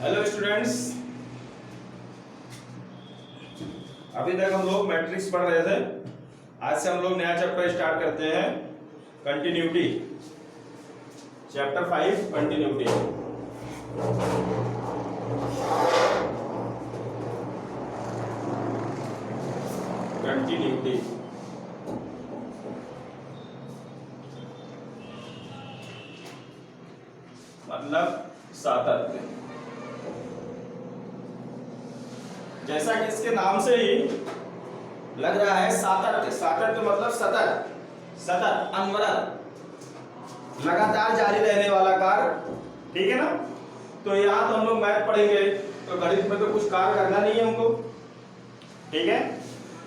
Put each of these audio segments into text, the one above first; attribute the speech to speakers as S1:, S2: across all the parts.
S1: Hello students, अभी तक हम लोग मैट्रिक्स पढ़ रहे थे। आज से हम लोग नया चैप्टर स्टार्ट करते हैं, कंटिन्यूटी। Chapter 5 continuity. कंटिन्यूटी मतलब सातत्य। जैसा कि इसके नाम से ही लग रहा है, सातत्य। सातत्य मतलब सतत, सतत, अनवरत, लगातार जारी रहने वाला कार्य। ठीक है ना। तो यहाँ तो हम लोग मैथ पढ़ेंगे, तो गणित में तो कुछ कार्य करना नहीं है हमको। ठीक है।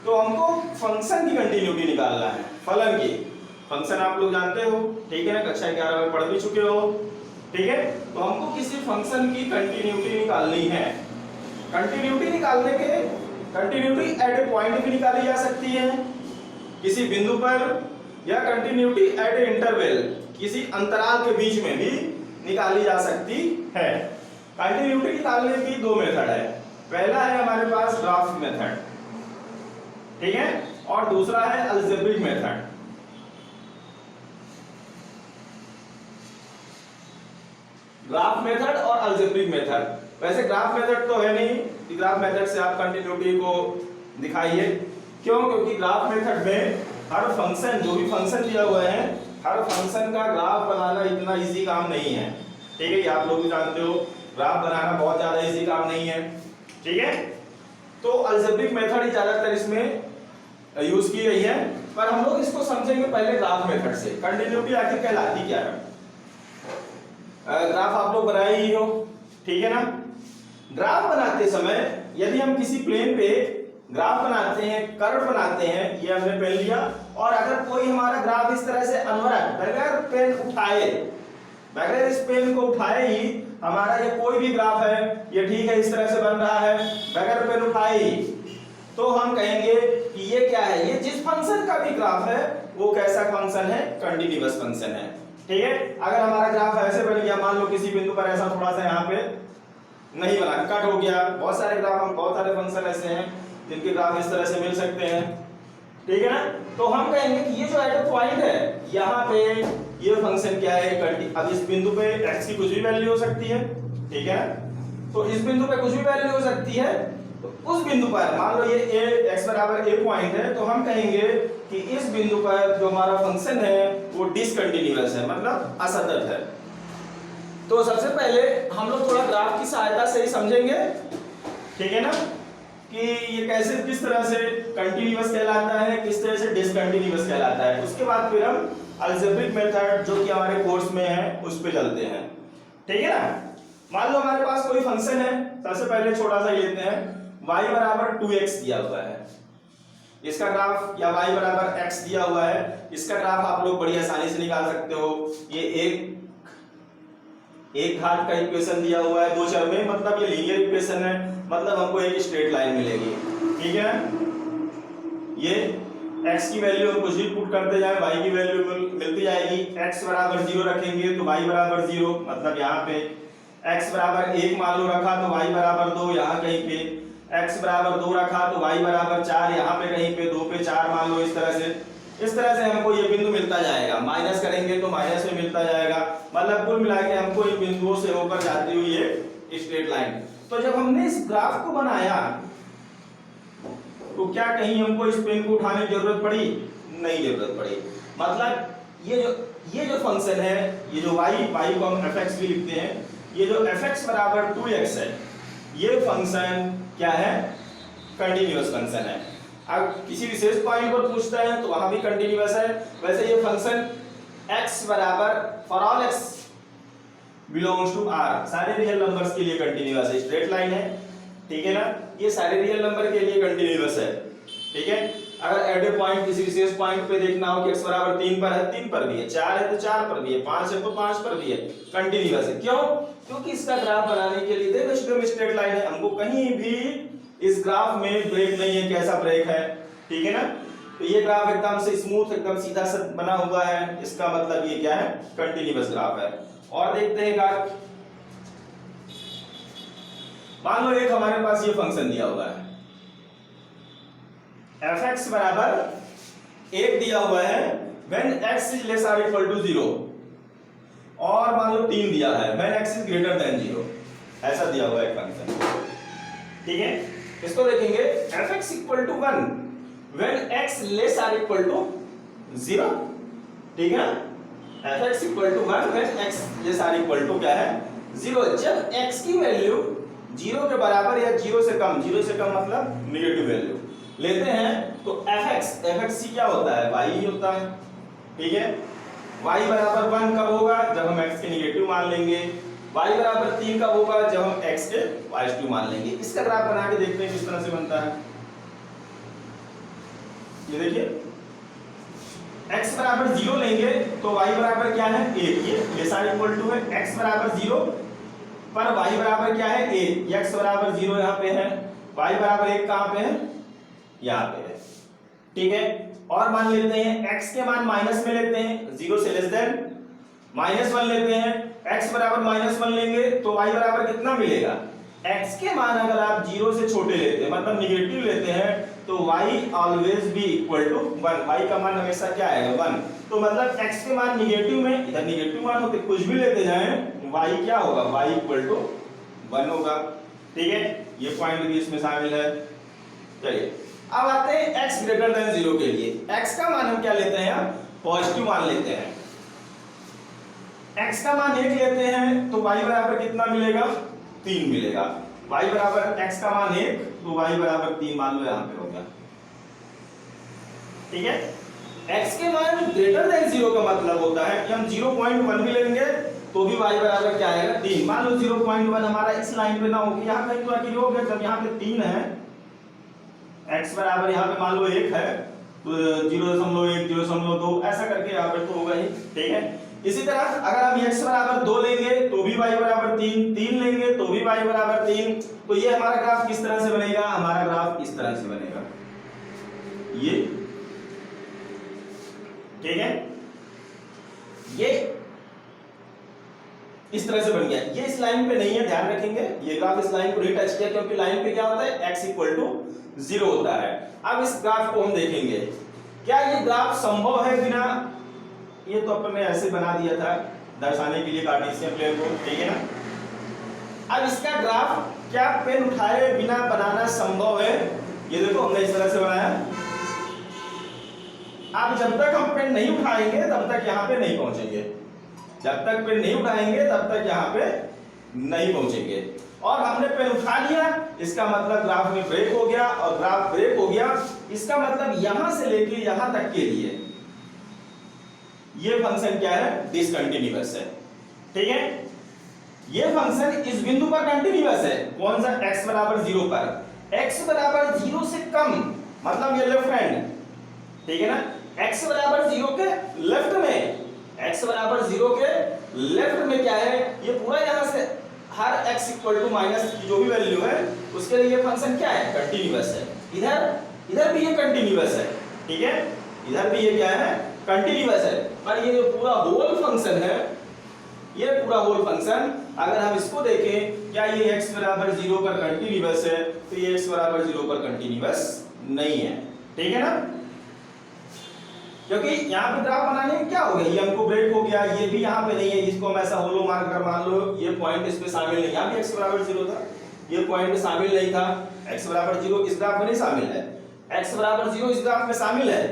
S1: तो हमको फंक्शन की कंटिन्यूटी निकालना है, फलन की। फंक्शन आप लोग जानते हो, ठीक है ना, कक्षा 11 में पढ़ भी चुके हो। ठीक है। तो हमको किसी फंक्शन की कंटिन्यूटी निकालनी है। कंटिन्यूटी निकालने के, कंटिन्यूटी एट ए पॉइंट भी निकाली जा सकती है किसी बिंदु पर, या कंटिन्यूटी एट ए इंटरवल, किसी अंतराल के बीच में भी निकाली जा सकती है। कंटिन्यूटी निकालने की दो मेथड है। पहला है हमारे पास ग्राफ मेथड, ठीक है, और दूसरा है अलजेब्रिक मेथड। ग्राफ मेथड और अलजेब्रिक मेथड। वैसे ग्राफ मेथड तो है नहीं कि ग्राफ मेथड से आप कंटिन्यूटी को दिखाइए। क्यों? क्योंकि ग्राफ मेथड में हर फंक्शन, जो भी फंक्शन दिया हुआ है, हर फंक्शन का ग्राफ बनाना इतना इजी काम नहीं है। ठीक है, ये आप लोग भी जानते हो, ग्राफ बनाना बहुत ज्यादा इजी काम नहीं है। ठीक है। तो अलजेब्रिक मेथड ही ज्यादातर इसमें यूज की गई है, पर हम लोग इसको समझेंगे पहले ग्राफ मेथड से। कंटिन्यूटी आखिर कहलाती क्या है? ग्राफ आप लोग बनाए ही हो, ठीक है ना। ग्राफ बनाते समय यदि हम किसी प्लेन पे ग्राफ बनाते हैं, कर्व बनाते हैं, ये हमने पेन लिया, और अगर कोई हमारा ग्राफ इस तरह से अनवरत, बगैर पेन उठाए, बगैर इस पेन को उठाए ही हमारा ये कोई भी ग्राफ है, ये ठीक है, इस तरह से बन रहा है बगैर पेन उठाए ही, तो हम कहेंगे कि ये क्या है? ये जिस फंक्शन का भी ग्राफ है वो कैसा फंक्शन है? कंटिन्यूअस फंक्शन है। ठीक है। अगर हमारा ग्राफ ऐसे बन गया, मान लो किसी बिंदु पर ऐसा थोड़ा सा यहाँ पे नहीं बना, कट हो गया, बहुत सारे ग्राफ, हम बहुत सारे फंक्शन ऐसे हैं जिनके ग्राफ इस तरह से मिल सकते हैं, ठीक है ना। तो हम कहेंगे कि ये जो एट ए पॉइंट है, यहाँ पे ये फंक्शन क्या है? अब इस बिंदु पे x की कुछ भी वैल्यू हो सकती है, ठीक है ना। तो इस बिंदु पे कुछ भी वैल्यू हो सकती है, तो उस बिंदु पर मान लो ये x बराबर a पॉइंट है, तो हम कहेंगे कि इस बिंदु पर जो हमारा फंक्शन है वो डिसकंटिन्यूअस है, मतलब असतत है। तो सबसे पहले हम लोग थोड़ा ग्राफ की सहायता से ही समझेंगे, ठीक है ना, कि ये कैसे, किस तरह से कंटिन्यूअस कहलाता है, किस तरह से डिसकंटिन्यूअस कहलाता है। उसके बाद फिर हम अलजेब्रिक मेथड जो कि हमारे कोर्स में है उस पे चलते हैं, ठीक है ना। मान लो हमारे पास कोई फंक्शन है, सबसे पहले छोटा सा लेते हैं, y बराबर 2x दिया हुआ है, इसका ग्राफ, या y बराबर x दिया हुआ है, इसका ग्राफ आप लोग बड़ी आसानी से निकाल सकते हो। ये एक घात का इक्वेशन दिया हुआ है, दो चर में, मतलब ये लीनियर इक्वेशन है, मतलब हमको एक स्ट्रेट लाइन मिलेगी, ठीक है। ये x की वैल्यू हम कुछ भी पुट करते जाए, y की वैल्यू मिलती जाएगी। x बराबर 0 रखेंगे तो y बराबर 0, मतलब यहाँ पे x बराबर 1 मान लो रखा तो y बराबर 2, यहाँ कहीं पे x बराबर 2 रखा तो y बराबर 4, यहाँ पे कहीं पे 2 पे 4 मान लो। इस तरह से हमको ये बिंदु मिलता जाएगा। माइनस करेंगे तो माइनस में मिलता जाएगा, मतलब कुल मिला के हमको इन बिंदुओं से होकर जाती हुई ये स्ट्रेट लाइन। तो जब हमने इस ग्राफ को बनाया तो क्या कहीं हमको इस पेन को उठाने की जरूरत पड़ी? नहीं जरूरत पड़ी। मतलब ये जो फंक्शन है, ये जो y को हम fx भी लिखते हैं, ये जो fx बराबर 2x है, ये फंक्शन क्या है? कंटिन्यूअस फंक्शन है। अब किसी विशेष पॉइंट पर पूछता है तो वहां भी कंटिन्यूअस है। वैसे ये फंक्शन x बराबर for all x belongs to r, सारे रियल नंबर्स के लिए कंटिन्यूअस है, स्ट्रेट लाइन है, ठीक है ना। ये सारे रियल नंबर के लिए कंटिन्यूअस है, ठीक है। अगर एट ए पॉइंट, किसी विशेष पॉइंट पे देखना हो कि x बराबर 3 पर है, 3 पर भी है, 4 है तो 4 पर भी है, 5 है तो 5 पर भी है, कंटिन्यूअस है। क्यों? क्योंकि इसका ग्राफ बनाने के लिए देखो स्ट्रेट लाइन है, हमको कहीं भी इस ग्राफ में ब्रेक नहीं है। कैसा ब्रेक है? ठीक है ना। तो ये ग्राफ एकदम से स्मूथ, एकदम सीधा सा बना हुआ है, इसका मतलब ये क्या है? कंटिन्यूअस ग्राफ है। और देखते हैं ग्राफ, मान लो एक हमारे पास ये फंक्शन दिया हुआ है fx बराबर एक दिया हुआ है when x is less or equal to 0, और मान लो 3 दिया है when x is greater than 0, ऐसा दिया हुआ है फंक्शन। ठीक है, इसको देखेंगे fx equal to 1 when x less or equal to 0। ठीक है, fx equal to 1 when x less or equal to क्या है 0। जब x की वैल्यू 0 के बराबर या 0 से कम मतलब नेगेटिव वैल्यू लेते हैं तो fx क्या होता है y ही होता है। ठीक है, y बराबर 1 कब होगा जब हम x के नेगेटिव मान लेंगे, y बराबर 3 कब होगा जब हम x के पॉजिटिव मान लेंगे। इसका ग्राफ बना के देखते हैं किस तरह से बनता है। ये देखिए x बराबर 0 लेंगे तो y बराबर क्या है 1, ये लेसा इक्वल टू है x बराबर 0 पर y बराबर क्या है 1, x बराबर 0 यहाँ पे है, y बराबर 1 कहाँ पे है यहाँ पे है। ठीक है, और मान लेते हैं x के मान माइनस में लेते हैं 0 से लेस देन -1 लेते हैं, x बराबर -1 लेंगे तो y बराबर कितना मिलेगा, x के मान अगर आप 0 से छोटे लेते हैं मतलब निगेटिव लेते हैं तो y always be equal to 1, y का मान हमेशा क्या आएगा 1। तो मतलब x के मान निगेटिव में, इधर निगेटिव मान होते कुछ भी लेते जाएं y क्या होगा y इक्वल टू 1 होगा। ठीक है, ये पॉइंट भी इसमें शामिल है। चलिए अब आते हैं x ग्रेटर देन 0 के लिए। x का मान हम क्या लेते हैं, पॉजिटिव मान लेते हैं। x का मान 1 लेते हैं तो y बराबर कितना मिलेगा 3 मिलेगा, y बराबर x का मान 1 तो y बराबर 3 मान लो यहाँ पे हो गया। ठीक है, x के मान ग्रेटर देन 0 का मतलब होता है कि हम 0.1 भी लेंगे तो भी y बराबर क्या आएगा 3। मान लो 0.1 हमारा इस लाइन पे ना हो, यहाँ कहीं तो आके हो गया, जब यहाँ पे 3 है x बराबर यहाँ पे मान लो 1 है तो 0.1 0.2 ऐसा करके यहाँ पे तो होगा ही। ठीक है, इसी तरह अगर हम x बराबर 2 लेंगे तो भी y बराबर 3 लेंगे तो भी y बराबर 3। तो ये हमारा ग्राफ किस तरह से बनेगा, हमारा ग्राफ इस तरह से बनेगा ये। ठीक है, ये इस तरह से बन गया। ये इस लाइन पे नहीं है, ध्यान रखेंगे ये ग्राफ इस लाइन को नहीं टच किया क्योंकि लाइन पे क्या होता है x इक्वल टू 0 होता है। अब इस ग्राफ को हम देखेंगे क्या ये ग्राफ संभव है बिना, ये तो अपन ने ऐसे बना दिया था दर्शाने के लिए कार्टेशियन प्लेन को। ठीक है ना, अब इसका ग्राफ क्या पेन उठाए बिना बनाना संभव है, ये देखो हमने इस तरह से बनाया। अब जब तक हम पेन नहीं उठाएंगे तब तक यहाँ पे नहीं पहुंचेंगे, जब तक पेन नहीं उठाएंगे तब तक यहाँ पे नहीं पहुंचेंगे। और हमने पेन उठा लिया इसका मतलब ग्राफ में ब्रेक हो गया, और ग्राफ ब्रेक हो गया इसका मतलब यहां से लेके यहां तक के लिए ये फंक्शन क्या है, डिसकंटिन्यूअस है। ठीक है, ये फंक्शन इस बिंदु पर कंटिन्यूअस है, कौन सा x बराबर 0 पर। x बराबर 0 से कम मतलब ये लेफ्ट हैंड। ठीक है ना, x बराबर 0 के लेफ्ट में, x बराबर 0 के लेफ्ट में क्या है, ये पूरा यहां से हर x इक्वल टू माइनस की जो भी वैल्यू है उसके लिए ये फंक्शन क्या है, कंटिन्यूअस है। इधर भी ये कंटिन्यूअस है। ठीक है, इधर भी ये क्या है, कंटिन्यूअस है। पर ये जो पूरा होल फंक्शन है, ये पूरा होल फंक्शन अगर हम इसको देखें क्या ये x बराबर 0 पर कंटिन्यूअस है, तो ये x बराबर 0 पर कंटिन्यूअस नहीं है। ठीक है ना, क्योंकि यहाँ पे ग्राफ बनाने में क्या हो गया, ये हमको ब्रेक हो गया, ये भी यहाँ पे नहीं है, इसको हम ऐसा होलो मार्क कर मान लो ये पॉइंट इस पे शामिल नहीं, यहाँ भी x बराबर 0 था, ये पॉइंट में शामिल नहीं था। x बराबर 0 इस ग्राफ में नहीं शामिल है, x बराबर 0 इस ग्राफ में शामिल है।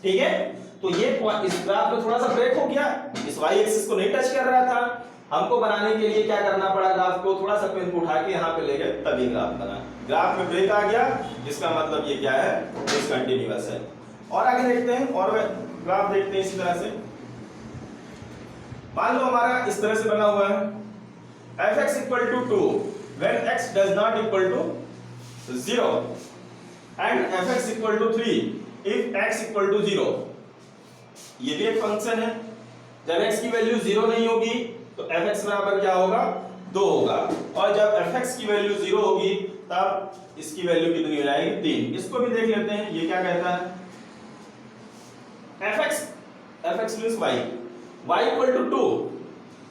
S1: ठीक है, तो ये इस ग्राफ में थोड़ा सा ब्रेक हो गया, इस y एक्सिस को नहीं टच कर रहा था, हमको बनाने के लिए क्या करना पड़ा, ग्राफ को थोड़ा सा पेन को उठा के यहाँ पे ले गए तभी ग्राफ बना। ग्राफ में ब्रेक आ गया जिसका मतलब ये क्या है, डिसकंटिन्यूअस है। और आगे देखते हैं और ग्राफ देखते हैं इसी तरह से। मान लो हमारा इस तरह से बना हुआ है fx equal to 2 when x does not equal to 0 and fx equal to 3 if x equal to 0। ये भी एक फंक्शन है, जब x की वैल्यू 0 नहीं होगी तो fx बराबर क्या होगा, 2 होगा, और जब fx की वैल्यू 0 होगी तब इसकी वैल्यू कितनी हो जाएगी, 3। इसको भी देख लेते हैं ये क्या कहता है। fx means y equal to 2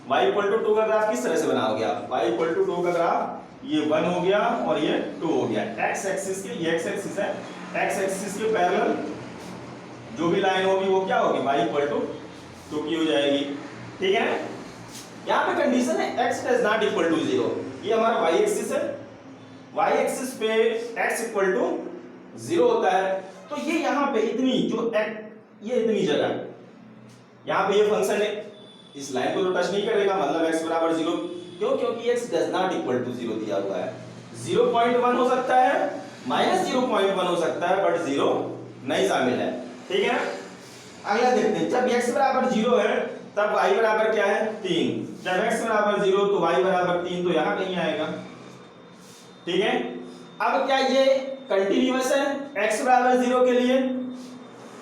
S1: y equal to 2 का ग्राफ किस तरह से बनाओगे आप? y इक्वल टू 2 का ग्राफ ये 1 हो गया और ये 2 हो गया। x एक्सिस के, ये x एक्सिस है, x एक्सिस के पैरेलल जो भी लाइन होगी वो क्या होगी? y इक्वल टू 2 की हो जाएगी। ठीक है, यहाँ पे कंडीशन है x does not equal to 0। ये हमारा y एक्सिस है, y एक्सिस पे x इक्वल टू 0 होता है। तो ये यहाँ पे इतनी जो ये इतनी जगह यहाँ पे ये फंक्शन है, इस लाइन को तो टच नहीं करेगा, मतलब x बराबर 0। क्यों? क्योंकि x does not equal to 0 दिया हुआ है। 0.1 हो सकता है, -0.1 हो सकता है, बट 0 नहीं शामिल है। ठीक है, अगला देखते हैं। जब x बराबर 0 है तब y बराबर क्या है? 3। जब x बराबर 0 तो y बराबर 3, तो यहाँ कहीं आएगा। ठीक है, अब क्या ये कंटिन्यूअस है x बराबर 0 के लिए?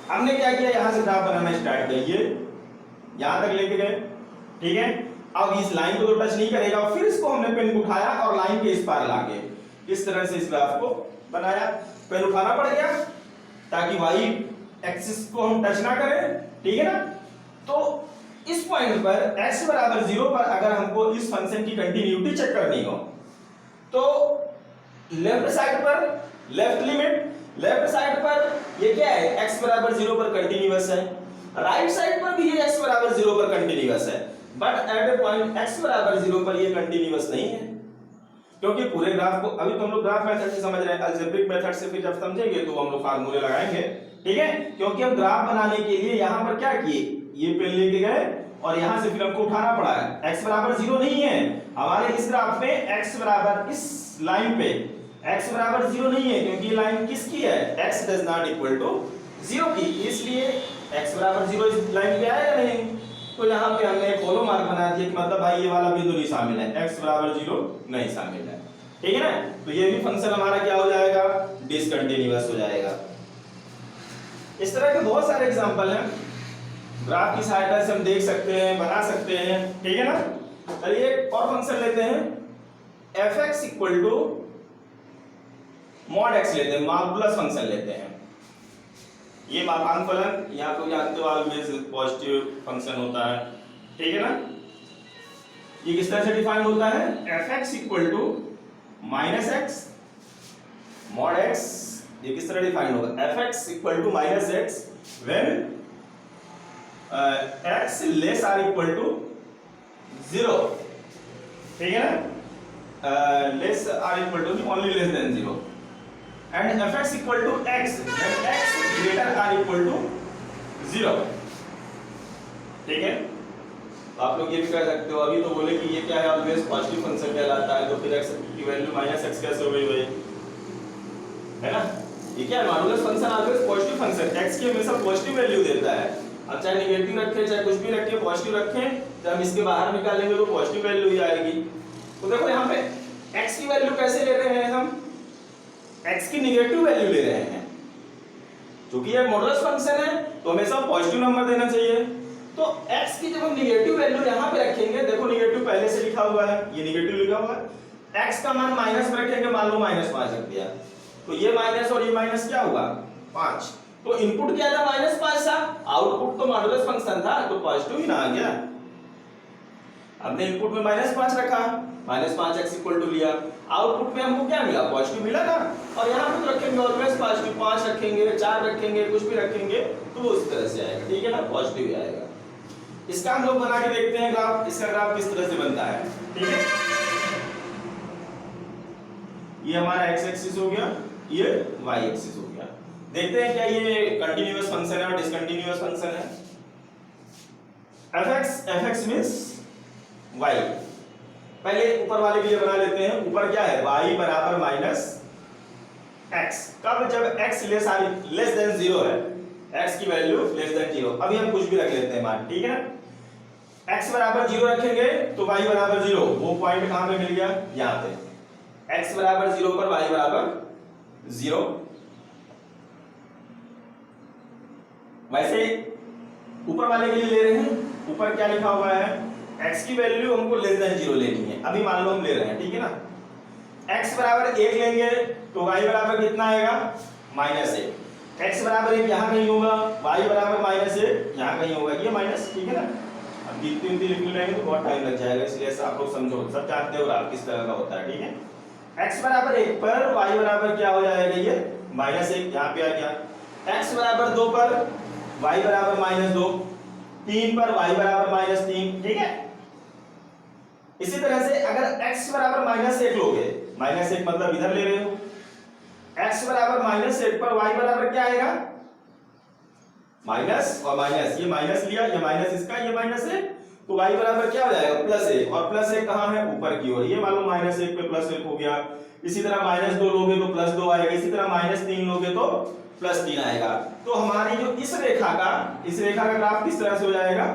S1: हमने क्या किया, यहां से ग्राफ बनाना स्टार्ट किया, यहां तक लेके गए। ठीक है, अब इस लाइन को तो टच नहीं करेगा, फिर इसको हमने पेन उठाया और लाइन के इस पार लाके इस तरह से इस ग्राफ को बनाया। पेन उठाना पड़ गया ताकि y एक्सिस को हम टच ना करें। ठीक है ना, तो इस पॉइंट पर x बराबर 0 पर अगर हमको इस फंक्शन की कंटिन्यूटी चेक करनी हो तो लेफ्ट साइड पर, लेफ्ट लिमिट, लेफ्ट साइड पर ये क्या है? x बराबर 0 पर कंटिन्यूअस है। राइट साइड पर भी ये x बराबर 0 पर कंटिन्यूअस है, but at A point x बराबर 0 पर ये कंटिन्यूअस नहीं है, क्योंकि पूरे ग्राफ को अभी तो हम लोग ग्राफ मेथड से समझ रहे हैं, अलजेब्रिक मेथड से फिर जब समझेंगे तो हम लोग फार्मूले लगाएंगे। ठीक है, क्योंकि हम ग्राफ बनाने के लिए यहां पर क्या किए, ये पेन लेके गए और यहां से फिर हमको उठाना पड़ा है। x बराबर 0 नहीं है हमारे इस ग्राफ पे, x बराबर इस लाइन पे x बराबर 0 नहीं है, क्योंकि ये लाइन किसकी है? x does not equal to 0 की, इसलिए x बराबर 0 इस लाइन पे आएगा नहीं। तो यहाँ पे हमने एक होलो मार्क बना दिया कि मतलब भाई ये वाला बिंदु नहीं शामिल है, x बराबर 0 नहीं शामिल है। ठीक है ना, तो ये भी फंक्शन हमारा क्या हो जाएगा? डिसकंटिन्यूअस हो जाएगा। इस तरह के बहुत सारे एग्जांपल हैं, ग्राफ की सहायता से हम देख सकते हैं, बना सकते हैं। ठीक है ना, चलिए एक और फंक्शन लेते हैं, fx equal to mod x लेते हैं, मॉडुलस फंक्शन लेते हैं। ये मापांक फलन, यहाँ तो जानते हो ऑलवेज पॉजिटिव फंक्शन होता है। ठीक है ना, ये किस तरह से डिफाइन होता है? fx equal to minus x mod x। ये किस तरह डिफाइन होगा? fx equal to minus x when x less or equal to 0। ठीक है ना, less or equal to only less than 0 and fx equal to x when x greater or equal to 0। ठीक है, तो आप लोग ये भी कह सकते हो, अभी तो बोले कि ये क्या है? ऑलवेज पॉजिटिव फंक्शन कहलाता है, तो फिर x की वैल्यू माइनस x कैसे हो गई भाई? है ना, ये क्या है? Modulus function always positive function, x की हमेशा पॉजिटिव वैल्यू देता है। अब चाहे नेगेटिव रखें चाहे कुछ भी रखें, पॉजिटिव रखें, जब हम इसके बाहर निकालेंगे तो पॉजिटिव वैल्यू ही आएगी। तो देखो यहाँ पे x की वैल्यू कैसे ले रहे हैं हम? x की नेगेटिव वैल्यू ले रहे हैं, क्योंकि ये मॉडुलस फंक्शन है तो हमेशा पॉजिटिव नंबर देना चाहिए। तो x की जब हम नेगेटिव वैल्यू यहाँ पे रखेंगे, देखो नेगेटिव पहले से लिखा हुआ है, ये नेगेटिव लिखा हुआ है, x का मान माइनस में रखेंगे, मान लो -5 रख दिया, तो ये माइनस और ये माइनस क्या हुआ? 5। तो इनपुट क्या था? -5 था, आउटपुट तो मॉडुलस फंक्शन था तो पॉजिटिव ही ना आ गया। हमने इनपुट में -5 रखा, -5x इक्वल टू लिया, आउटपुट में हमको क्या मिला? पॉजिटिव मिला ना। और यहाँ पे तो रखेंगे ऑलवेज पॉजिटिव, 5 रखेंगे, 4 रखेंगे, कुछ भी रखेंगे तो उस तरह से आएगा। ठीक है ना, पॉजिटिव ही आएगा। इसका हम लोग बना के देखते हैं ग्राफ, इसका ग्राफ किस तरह से बनता है। ठीक है, ये हमारा x एक्सिस हो गया, ये y एक्सिस हो गया। देखते हैं क्या ये कंटिन्यूअस फंक्शन है और डिसकंटिन्यूअस फंक्शन है। fx मींस y, पहले ऊपर वाले के लिए बना लेते हैं। ऊपर क्या है? y बराबर माइनस x। कब? जब x लेस देन 0 है, x की वैल्यू लेस देन 0। अभी हम कुछ भी रख लेते हैं मान। ठीक है ना, x बराबर 0 रखेंगे तो y बराबर 0, वो पॉइंट कहां पे मिल गया? यहां पे। x बराबर 0 पर y बराबर 0। वैसे ऊपर वाले के लिए ले रहे हैं, ऊपर क्या लिखा हुआ है? x की वैल्यू हमको लेस देन 0 लेनी है, अभी मान लो हम ले रहे हैं। ठीक है ना, x बराबर 1 लेंगे तो y बराबर कितना आएगा? -1। x बराबर 1 यहां कहीं होगा, y बराबर -1 यहां कहीं होगा, ये माइनस। ठीक है ना, अब गिनती उनती लिखने रहेंगे तो बहुत टाइम लग जाएगा, इसलिए ऐसा आप लोग समझो, सब जानते हो ग्राफ किस तरह का होता है, ठीक है। x बराबर 1 पर y बराबर क्या हो जाएगा, ये -1 यहाँ पे आ गया। x बराबर 2 पर y बराबर -2, 3 पर y बराबर -3, ठीक है। इसी तरह से अगर x बराबर -1 लोगे, -1 मतलब इधर ले रहे हो, x बराबर -1 पर y बराबर क्या आएगा, माइनस और माइनस, ये माइनस लिया, ये माइनस इसका, ये -1, तो y बराबर क्या हो जाएगा, +1, और +1 कहाँ है, ऊपर की ओर, ये मान लो -1 पे +1 हो गया। इसी तरह -2 लोगे तो +2 आएगा, इसी तरह -3 लोगे तो +3 आएगा। तो हमारी जो इस रेखा का ग्राफ किस तरह से हो जाएगा,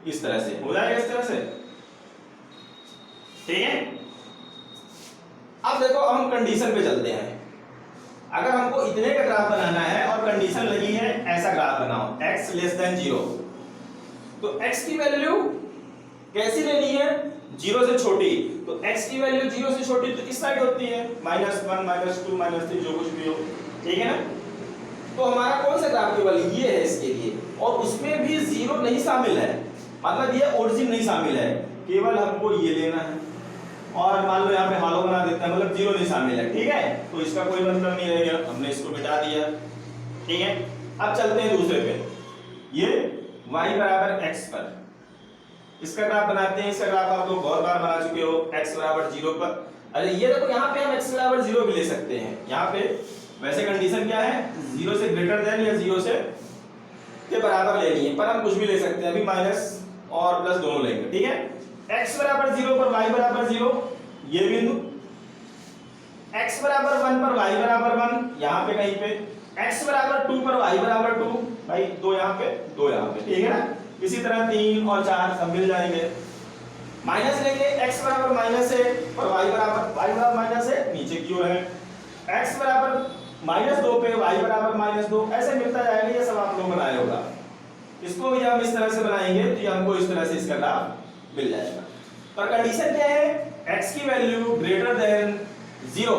S1: इस तरह से हो जाएगा, इस तरह से, ठीक है। अब देखो हम कंडीशन पे चलते हैं। अगर हमको इतने का ग्राफ बनाना है और कंडीशन लगी है ऐसा ग्राफ बनाओ, x < 0, तो x की वैल्यू कैसी लेनी है, 0 से छोटी, तो x की वैल्यू 0 से छोटी तो इस साइड होती है, -1 -2 -3 जो कुछ भी हो, ठीक है ना। तो हमारा कौन सा ग्राफ केवल ये है इसके लिए, और उसमें भी 0 नहीं शामिल है, मतलब ये ओरिजिन नहीं शामिल है, केवल हमको ये लेना है। और मान लो यहाँ पे हॉलो बना देते हैं, मतलब 0 नहीं शामिल है, ठीक है, तो इसका कोई मतलब नहीं रहेगा, हमने इसको मिटा दिया, ठीक है। अब चलते हैं दूसरे पे, ये y बराबर x पर, इसका ग्राफ बनाते हैं। इसका ग्राफ आप लोग बहुत बार बना चुके हो, x बराबर 0 पर। अरे ये देखो यहाँ पे हम x बराबर 0 भी ले सकते हैं, यहाँ पे वैसे कंडीशन क्या है, 0 से ग्रेटर देन या 0 से के बराबर लेनी है, पर हम कुछ भी ले सकते हैं, अभी माइनस और प्लस दोनों लेंगे, ठीक है। x बराबर 0 पर y बराबर 0, ये बिंदु, x बराबर 1 पर y बराबर 1, यहाँ पे कहीं पे, x बराबर 2 पर y बराबर 2, भाई 2 यहाँ पे 2 यहाँ पे, ठीक है ना। इसी तरह 3 और 4 सब मिल जाएंगे। माइनस लेंगे, x बराबर -1 पर y बराबर -1 नीचे की ओर है, x बराबर -2 पे y बराबर -2, ऐसे मिलता जाएगा, ये सब आप लोग बनाए होगा। इसको भी हम इस तरह से बनाएंगे तो हमको इस तरह से इसका ग्राफ मिल जाएगा। पर कंडीशन क्या है, x की वैल्यू ग्रेटर देन 0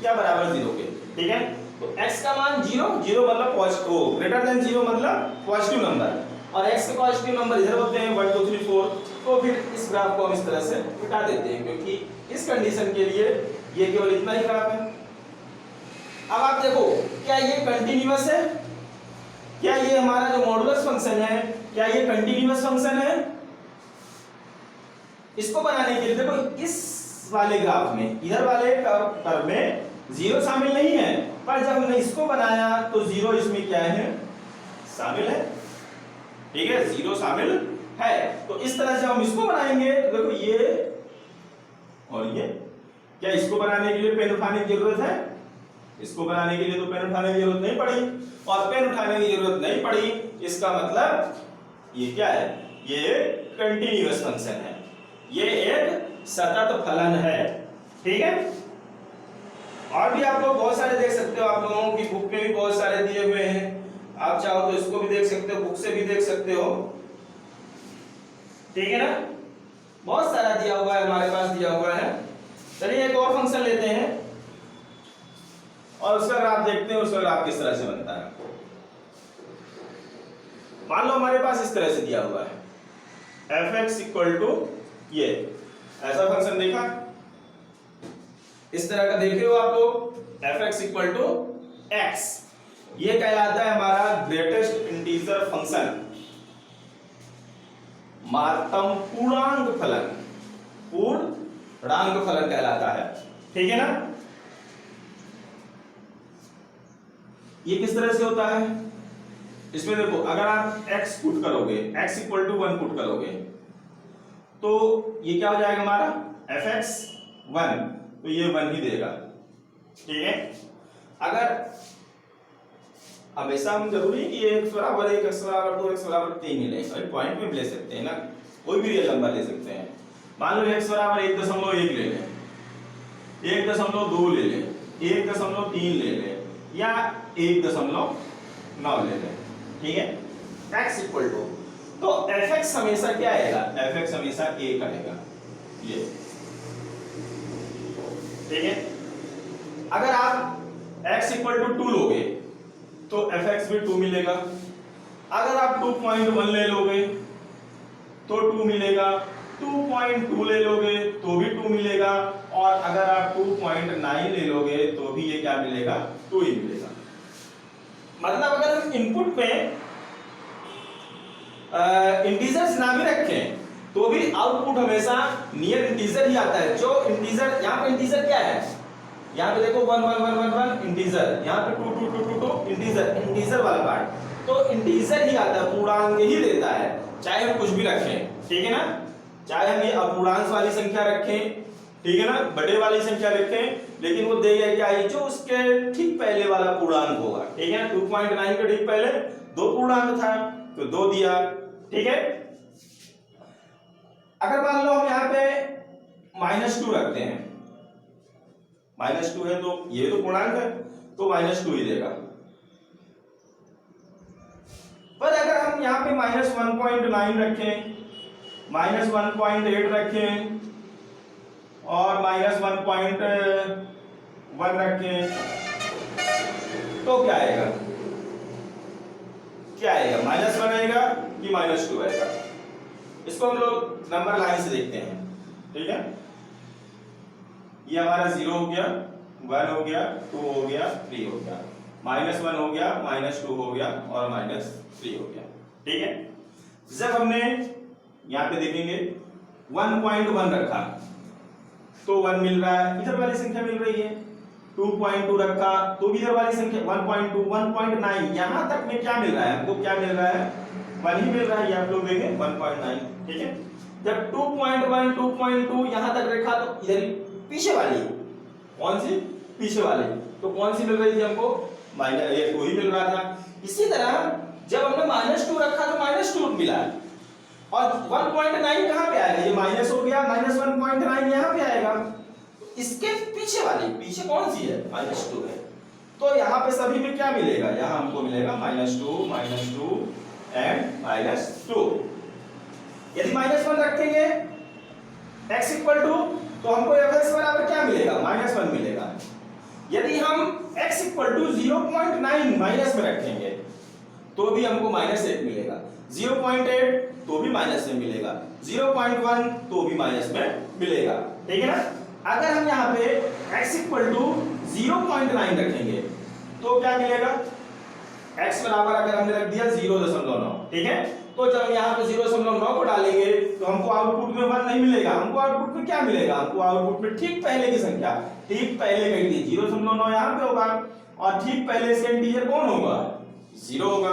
S1: या बराबर 0 के, ठीक है। तो x का मान 0 मतलब पॉजिटिव, ग्रेटर देन 0 मतलब पॉजिटिव नंबर, और x के पॉजिटिव नंबर इधर होते हैं 1 2 3 4, तो फिर इस ग्राफ को हम इस तरह से मिटा देते हैं, क्योंकि इस कंडीशन के लिए ये केवल इतना ही ग्राफ है। अब आप देखो, क्या ये कंटीन्यूअस है, क्या ये हमारा जो मॉडुलस फंक्शन है, क्या ये कंटीन्यूअस फंक्शन है। इसको बनाने के लिए देखो, इस वाले ग्राफ में, इधर वाले कर्व में 0 शामिल नहीं है, पर जब हमने इसको बनाया तो 0 इसमें क्या है, शामिल है, ठीक है, 0 शामिल है। तो इस तरह से हम इसको बनाएंगे तो देखो ये और ये, क्या इसको बनाने के लिए पेन उठाने की जरूरत है, इसको बनाने के लिए तो पेन उठाने की जरूरत नहीं पड़ी, और पेन उठाने की जरूरत नहीं पड़ी, इसका मतलब ये क्या है, ये कंटीन्यूअस फंक्शन है, ये एक सतत फलन है, ठीक है। और भी आप लोग बहुत सारे देख सकते हो, आप लोगों की बुक में भी बहुत सारे दिए हुए हैं, आप चाहो तो इसको भी देख सकते हो, बुक से भी देख सकते हो, ठीक है ना, बहुत सारा दिया हुआ है, हमारे पास दिया हुआ है। चलिए एक और फंक्शन लेते हैं और उसका ग्राफ देखते हैं, उसका ग्राफ किस तरह से बनता है। मान लो हमारे पास इस तरह से दिया हुआ है, f(x) = ये ऐसा फंक्शन देखा, इस तरह का देख रहे हो आप लोग, f(x) = x, ये कहलाता है हमारा ग्रेटेस्ट इंटीजर फंक्शन, महत्तम पूर्णांक फलन, पूर्णांक फलन कहलाता है, ठीक है ना। ये किस तरह से होता है, इसमें देखो, अगर आप x पुट करोगे, x = 1 पुट करोगे, तो ये क्या हो जाएगा हमारा f(x) 1, तो ये 1 ही देगा, ठीक है। अगर हमेशा हम जरूरी कि x बराबर 1, x बराबर 2, x बराबर 3 ही लें, और पॉइंट में भी ले सकते हैं ना, कोई भी रियल नंबर ले सकते हैं। मान लो x बराबर 1.1 ले लें, 1.2 ले लें, 1.3 ले लें, या 1.9 ले लें, ठीक है। x = तो f(x) हमेशा क्या आएगा, f(x) हमेशा 1 आएगा, ये, ठीक है। अगर आप x = 2 लोगे तो f(x) भी 2 मिलेगा। अगर आप 2.1 ले लोगे तो 2 मिलेगा, 2.2 ले लोगे तो भी 2 मिलेगा, और अगर आप 2.9 ले लोगे तो भी ये क्या मिलेगा, 2 ही मिलेगा। मतलब अगर हम इनपुट में इंटीजर्स ना भी रखें तो भी आउटपुट हमेशा नियर इंटीजर ही आता है। जो इंटीजर, यहाँ पे इंटीजर क्या है, यहाँ पे देखो 1 1 1 1 1 इंटीजर, यहाँ पे 2 2 2 2 2 इंटीजर, इंटीजर वाला पार्ट, तो इंटीजर ही आता है, पूर्णांक ही देता है, चाहे हम कुछ भी रखें, ठीक है ना, चाहे हम ये अपूर्णांक वाली संख्या रखें, ठीक है ना, बड़े वाली संख्या रखें, लेकिन वो देगा क्या, ये जो उसके ठीक पहले वाला पूर्णांक होगा, ठीक है। 2.9 के ठीक पहले 2 पूर्णांक था तो 2 दिया, ठीक है। अगर मान लो हम यहाँ पे -2 रखते हैं, -2 है तो ये तो पूर्णांक है तो -2 ही देगा। पर अगर हम यहाँ पे -1.9 रखें, -1.8 रखें और -1.1 रखें तो क्या आएगा, क्या आएगा, -1 आएगा कि -2 आएगा। इसको हम लोग नंबर लाइन से देखते हैं, ठीक है। ये हमारा 0 हो गया, 1 हो गया, 2 हो गया, 3 हो गया, -1 हो गया, -2 हो गया और -3 हो गया, ठीक है। जब हमने यहाँ पे देखेंगे 1.1 रखा तो 1 मिल रहा है, इधर वाली संख्या मिल रही है, 2.2 रखा तो भी इधर वाली संख्या 1.2, 1.9, यहाँ तक में क्या मिल रहा है हमको, क्या मिल रहा है, 1 ही मिल रहा है, ये आप लोग देखें 1.9, ठीक है। जब 2.1 2.2 यहाँ तक रखा तो इधर पीछे वाली, कौन सी, पीछे वाली, तो कौन सी मिल रही थी हमको, -2 ही मिल रहा था। इसी तरह जब हमने -2 रखा तो -2 मिला, और 1.9 कहाँ पे आएगा, ये माइनस हो गया, -1.9 यहाँ पे आएगा, इसके पीछे वाली, पीछे कौन सी है, -2 है, तो यहाँ पे सभी में क्या मिलेगा, यहाँ हमको मिलेगा -2 एंड -2। यदि -1 रखेंगे x इक्वल टू तो हमको fx बराबर क्या मिलेगा, -1 मिलेगा। यदि हम x इक्वल टू 0.9 माइनस में रखेंगे तो भी हमको -1 मिलेगा, 0.8 तो भी माइनस में मिलेगा, 0.1 तो भी माइनस में मिलेगा, ठीक है ना। अगर हम यहाँ पे x इक्वल टू 0.9 रखेंगे तो क्या मिलेगा, x बराबर अगर हमने रख दिया 0.9, ठीक है, तो जब यहाँ पे 0.9 को डालेंगे तो हमको आउटपुट में 1 नहीं मिलेगा, हमको आउटपुट में क्या मिलेगा, हमको आउटपुट में ठीक पहले की संख्या, ठीक पहले का इंटीजर 0.9 यहाँ पे होगा, और ठीक पहले इसका इंटीजर कौन होगा, 0 होगा,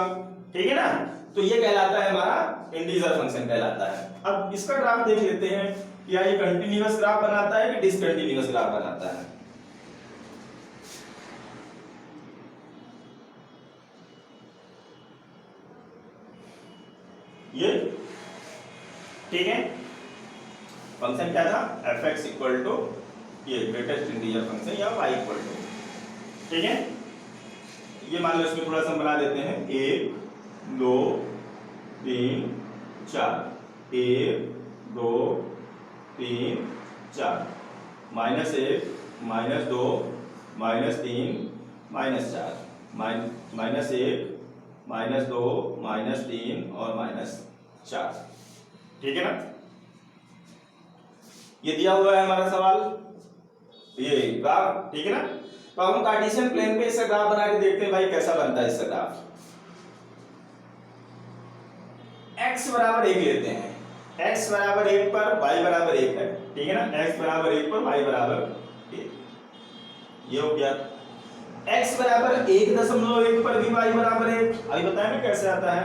S1: ठीक है ना। तो ये कहलाता है हमारा इंटीजर फंक्शन कहलाता है। अब इसका ग्राफ देख लेते हैं, क्या ये कंटिन्यूअस ग्राफ बनाता है कि डिसकंटिन्यूअस ग्राफ बनाता है। ये ठीक है, फंक्शन क्या था, fx इक्वल टू ये ग्रेटेस्ट इंटीजर फंक्शन या y इक्वल टू, ठीक है। ये मान लो इसमें थोड़ा सा बना देते हैं, 1 2 3 4, 1 2 3 4, -1 -2 -3 -4, -1 -2 -3 और -4, ठीक है ना। ये दिया हुआ है हमारा सवाल, ये ग्राफ, ठीक है ना। तो हम कार्टेशियन प्लेन पे इसका ग्राफ बना के देखते हैं भाई कैसा बनता है इसका ग्राफ। x बराबर 1 लेते हैं, x बराबर 1 पर y बराबर 1 है, ठीक है ना, x बराबर 1 पर y बराबर 1, ये हो गया। x बराबर 1.1 पर भी y बराबर 1, अभी बताया ना कैसे आता है,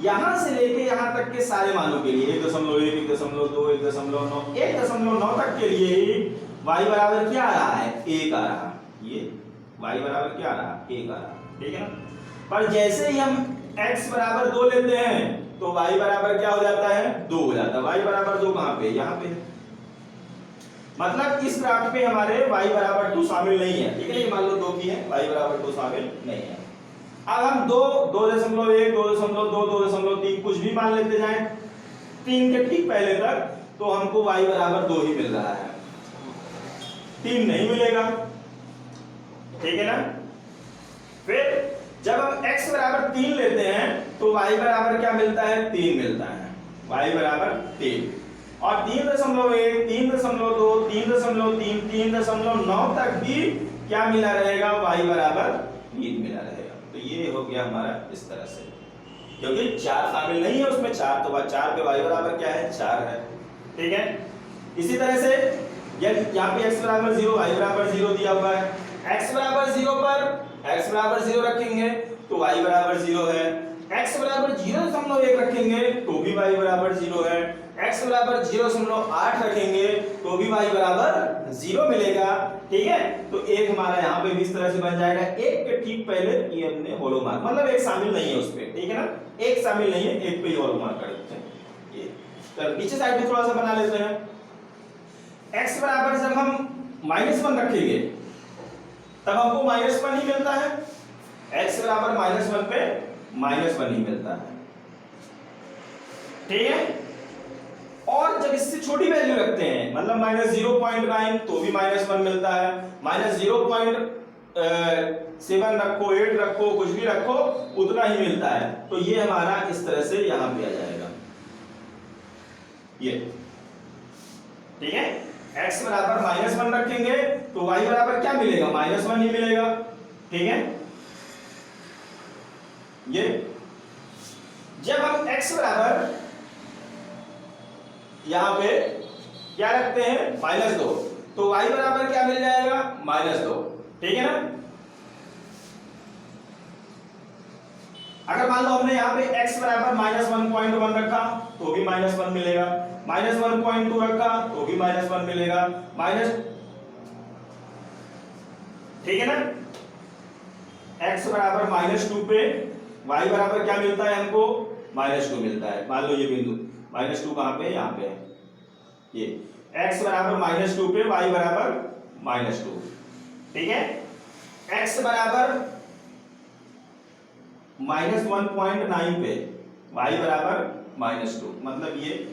S1: यहां से लेके यहां तक के सारे मानों के लिए 1.1 1.2 1.9 1.9 तक के लिए y बराबर क्या आ रहा है, 1 आ रहा, ये y बराबर क्या आ रहा, 1 आ रहा, ठीक है ना। पर जैसे ही हम x बराबर 2 लेते हैं तो y बराबर क्या हो जाता है, 2 हो जाता है। y बराबर 2 कहां पे, यहां पे, मतलब इस ग्राफ पे हमारे y बराबर 2 शामिल नहीं है, ठीक है। ये मान लो 2 की है, y बराबर 2 शामिल नहीं है। अब हम 2 2.1 2.2 2.3 कुछ भी मान लेते जाएं 3 के ठीक पहले तक, तो हमको y बराबर 2 ही मिल रहा है, 3 नहीं मिलेगा, ठीक है ना। फिर जब हम x बराबर 3 लेते हैं तो y बराबर क्या मिलता है, 3 मिलता है, y बराबर 3 और 3.1 3.2 3.3 3.9 तक भी क्या मिला रहेगा y बराबर 3 मिला रहेगा। तो ये हो गया हमारा इस तरह से, क्योंकि 4 शामिल नहीं है उसमें, 4 तो 4 पे y बराबर क्या है 4 है। ठीक है, इसी तरह से यदि यहाँ पे x बराबर 0 y बराबर 0 दिया हुआ है, x बराबर 0 पर x बराबर 0 रखेंगे तो y बराबर 0 है, x बराबर 0.1 रखेंगे तो भी y बराबर 0 है, x बराबर 0.8 रखेंगे तो भी y बराबर 0 मिलेगा। ठीक है, तो एक हमारा यहाँ पे भी इस तरह से बन जाएगा, एक के ठीक पहले ये हमने होलो मार्क, मतलब एक शामिल नहीं है उस पे, ठीक है ना, एक शामिल नहीं है, एक पे ही होलो मार्क कर देते हैं। ये तो पीछे साइड भी थोड़ा सा बना लेते हैं। x बराबर जब हम -1 रखेंगे तब हमको -1 ही मिलता है, x बराबर -1 पे -1 ही मिलता है। ठीक है, और जब इससे छोटी वैल्यू रखते हैं, मतलब -0.9 तो भी -1 मिलता है, -0.7 रखो 8 रखो कुछ भी रखो उतना ही मिलता है। तो ये हमारा इस तरह से यहां पे आ जाएगा ये। ठीक है, x बराबर -1 रखेंगे तो y बराबर क्या मिलेगा, -1 ही मिलेगा। ठीक है, ये जब हम x बराबर यहां पे क्या रखते हैं -2 तो y बराबर क्या मिल जाएगा -2। ठीक है ना, अगर मान लो हमने यहाँ पे x बराबर -1.1 रखा तो भी -1 मिलेगा, -1.2 रखा तो भी -1 मिलेगा, ठीक है ना, x बराबर -2 पे y बराबर क्या मिलता है हमको -2 मिलता है। मान लो ये बिंदु -2 कहां पे है, यहाँ पे है, ये x बराबर -2 पे y बराबर -2। ठीक है, x बराबर -1.9 पे y बराबर -2, मतलब ये